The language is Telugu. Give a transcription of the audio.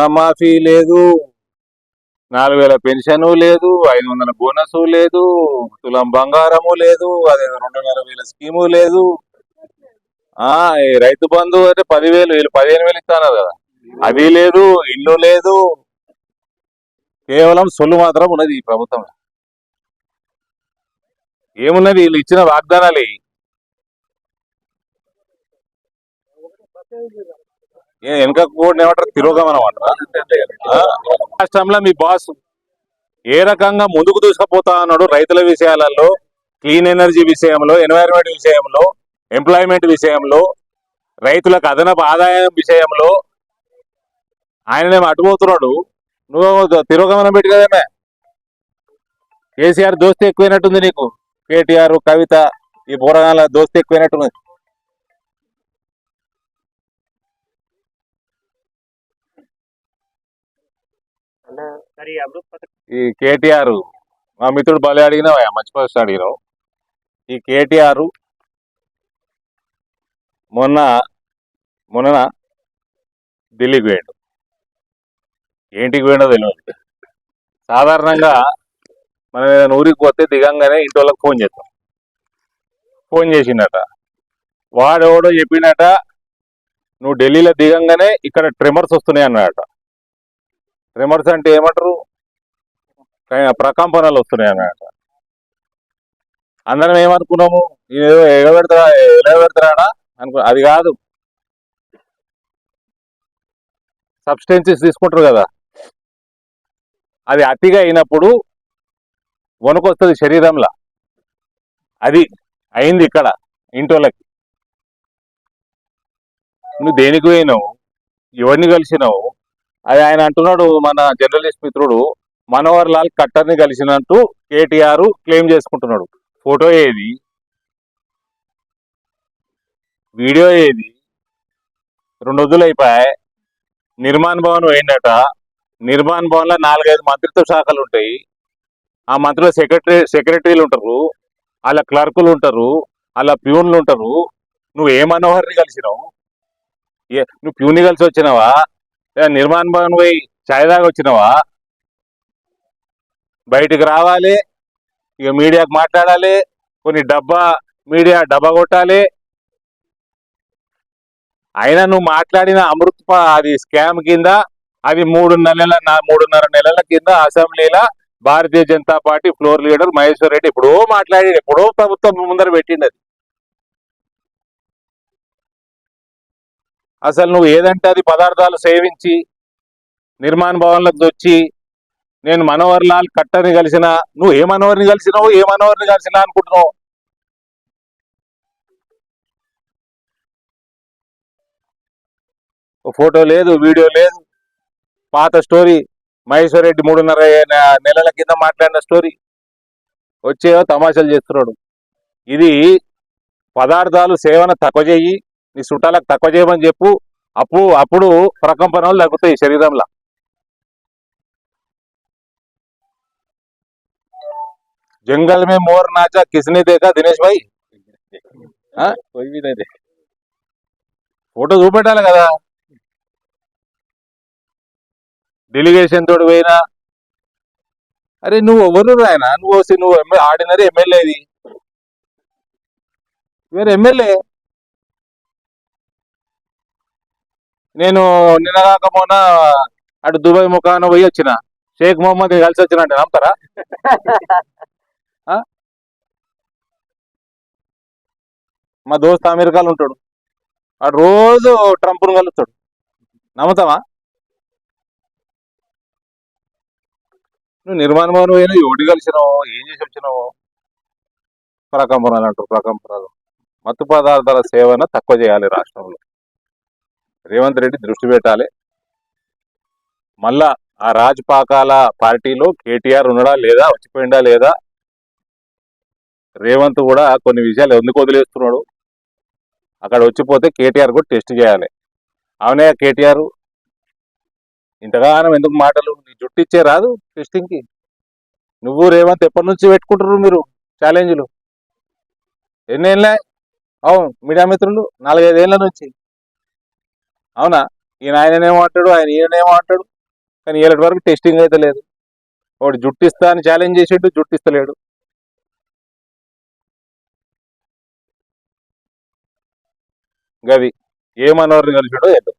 రుణమాఫీ లేదు, 4000 పెన్షన్ లేదు, 500 బోనస్ లేదు, తులం బంగారము లేదు, అదే 2,500 స్కీము లేదు. ఈ రైతు బంధు అంటే 10,000, వీళ్ళు 15,000 ఇస్తున్నారు కదా, అది లేదు, ఇల్లు లేదు. కేవలం సొల్లు మాత్రం ఉన్నది ఈ ప్రభుత్వం. ఏమున్నది, వీళ్ళు ఇచ్చిన వాగ్దానాలు వెనక కూడా ఏమంటారు, తిరోగమనం అంటారా? రాష్ట్రంలో మీ బాస్ ఏ రకంగా ముందుకు దూసుకుపోతా ఉన్నాడు రైతుల విషయాలలో, క్లీన్ ఎనర్జీ విషయంలో, ఎన్వైరన్మెంట్ విషయంలో, ఎంప్లాయ్మెంట్ విషయంలో, రైతులకు అదనపు ఆదాయం విషయంలో ఆయననేమో అడ్డుపోతున్నాడు. నువ్వు తిరోగమనం పెట్టి కదమే. కేసీఆర్ దోస్తీ ఎక్కువైనట్టుంది నీకు, కేటీఆర్, కవిత, ఈ పోరాటాల దోస్తీ ఎక్కువైనట్టుంది. ఈ కేటీఆర్ మా మిత్రుడు బలి అడిగినావా, మంచి ప్రశ్న అడిగినావు. ఈ కేటీఆర్ మొన్న ఢిల్లీకి పోయాడు. ఏంటికి పోయినో తెలియదు. సాధారణంగా మనం ఏదైనా ఊరికి పోతే దిగంగానే ఇంటి వాళ్ళకి ఫోన్ చేస్తాం. ఫోన్ చేసిండట, వాడెవడో చెప్పినట నువ్వు ఢిల్లీలో దిగంగానే ఇక్కడ ట్రిమర్స్ వస్తున్నాయి అన్నాడట. ట్రిమర్స్ అంటే ఏమంటారు, ప్రకంపనలు వస్తున్నాయి అన్నాడట. అందరం ఏమనుకున్నాము, ఏదో ఎగబెడతాడా అనుకో. అది కాదు, సబ్స్టెన్సెస్ తీసుకుంటారు కదా, అది అతిగా అయినప్పుడు వణుకొస్తుంది శరీరంలో. అది అయింది ఇక్కడ ఇంటోళ్ళకి. నువ్వు దేనికి పోయినావు, ఎవరిని కలిసినావు? అది ఆయన అంటున్నాడు, మన జర్నలిస్ట్ మిత్రుడు మనోహర్ లాల్ ఖట్టర్ని కలిసినట్టు కేటీఆర్ క్లెయిమ్ చేసుకుంటున్నాడు. ఫోటో ఏది, వీడియో ఏది? 2 రోజులు అయిపోయాయి. నిర్మాణ్ భవన్ పోయిందట. నిర్మాణ్ భవన్ లో 4-5 మంత్రిత్వ శాఖలు ఉంటాయి. ఆ మంత్రుల సెక్రటరీలు ఉంటారు, అలా క్లర్కులు ఉంటారు, అలా ప్యూన్లు ఉంటారు. నువ్వు ఏ మనోహర్ని కలిసినావు? నువ్వు ప్యూన్ని కలిసి వచ్చినావా, నిర్మాణ్ భవన్ పోయి ఛాయ్ దాకా వచ్చినావా? బయటికి రావాలి, ఇక మీడియాకు మాట్లాడాలి, కొన్ని మీడియా డబ్బా కొట్టాలి. అయినా నువ్వు మాట్లాడిన అది స్కామ్ కింద, అది 3.5 నెలల కింద అసెంబ్లీలో Bharatiya Janata party floor leader Maheshwar Reddy ఎప్పుడో మాట్లాడి, ఎప్పుడో ప్రభుత్వం ముందర పెట్టింది. అది అసలు నువ్వు ఏదంటే అది పదార్థాలు సేవించి నిర్మాణ్ భవన్లకు వచ్చి నేను మనోహర్ లాల్ ఖట్టర్ని కలిసిన, నువ్వు ఏ మనోహర్ని కలిసినా అనుకుంటున్నావు? ఫోటో లేదు, వీడియో లేదు. పాత స్టోరీ, మహేశ్వర్ రెడ్డి 3.5 నెలల కింద మాట్లాడిన స్టోరీ వచ్చేవో తమాషాలు చేస్తున్నాడు. ఇది పదార్థాలు సేవన తక్కువ చేయి, నీ చుట్టాలకు తక్కువ చేయమని చెప్పు. అప్పుడు ప్రకంపనలు తగ్గుతాయి శరీరంలో. जंगल में मोर नाचा किसने देखा दिनेश भाई? कोई भी नहीं देखा. ఫోటో చూపెట్టాలి కదా. డెలిగేషన్ తోడు పోయినా, అరే నువ్వు ఎవరు రాయనా, నువ్వు ఆర్డినరీ ఎమ్మెల్యేది, వేరే ఎమ్మెల్యే. నేను నిన్న కాకపోయినా అటు దుబాయ్ ముఖాన పోయి వచ్చిన, షేక్ మొహమ్మద్ కలిసి వచ్చిన అంటే నమ్ముతారా? మా దోస్త్ అమెరికాలో ఉంటాడు, వాడు రోజు ట్రంప్ను కలుస్తాడు, నమ్ముతావా? నువ్వు నిర్మాణ భవన్ పోయినా ఎవడు కలిసినావు, ఏం చేసి వచ్చినావు? ప్రకంపనలు అంటారు, ప్రకంపనలు. మత్తు పదార్థాల సేవన తక్కువ చేయాలి రాష్ట్రంలో. రేవంత్ రెడ్డి దృష్టి పెట్టాలి. మళ్ళా ఆ రాజపాకాల పార్టీలో కేటీఆర్ ఉన్నాడా లేదా, వచ్చిపోయిందా లేదా? రేవంత్ కూడా కొన్ని విషయాలు ఎందుకు వదిలేస్తున్నాడు, అక్కడ వచ్చిపోతే కేటీఆర్ కూడా టెస్ట్ చేయాలి. అవునే కేటీఆర్, ఇంతగానం ఎందుకు మాటలు? నీ జుట్టు ఇచ్చే రాదు టెస్టింగ్కి? నువ్వు రేవంత్ ఎప్పటి నుంచి పెట్టుకుంటారు మీరు ఛాలెంజ్లు? ఎన్నేళ్ళే? అవును, మీడియా మిత్రులు 4-5 ఏళ్ళ నుంచి. అవునా? ఈయనేమో అంటాడు, ఈయనేమో అంటాడు. కానీ ఇలాంటి వరకు టెస్టింగ్ అయితే లేదు. వాడు జుట్టిస్తా అని ఛాలెంజ్ చేసేట్టు జుట్టిస్తలేడు. గది ఏ మనోహర్ని కలిసాడో ఏదో.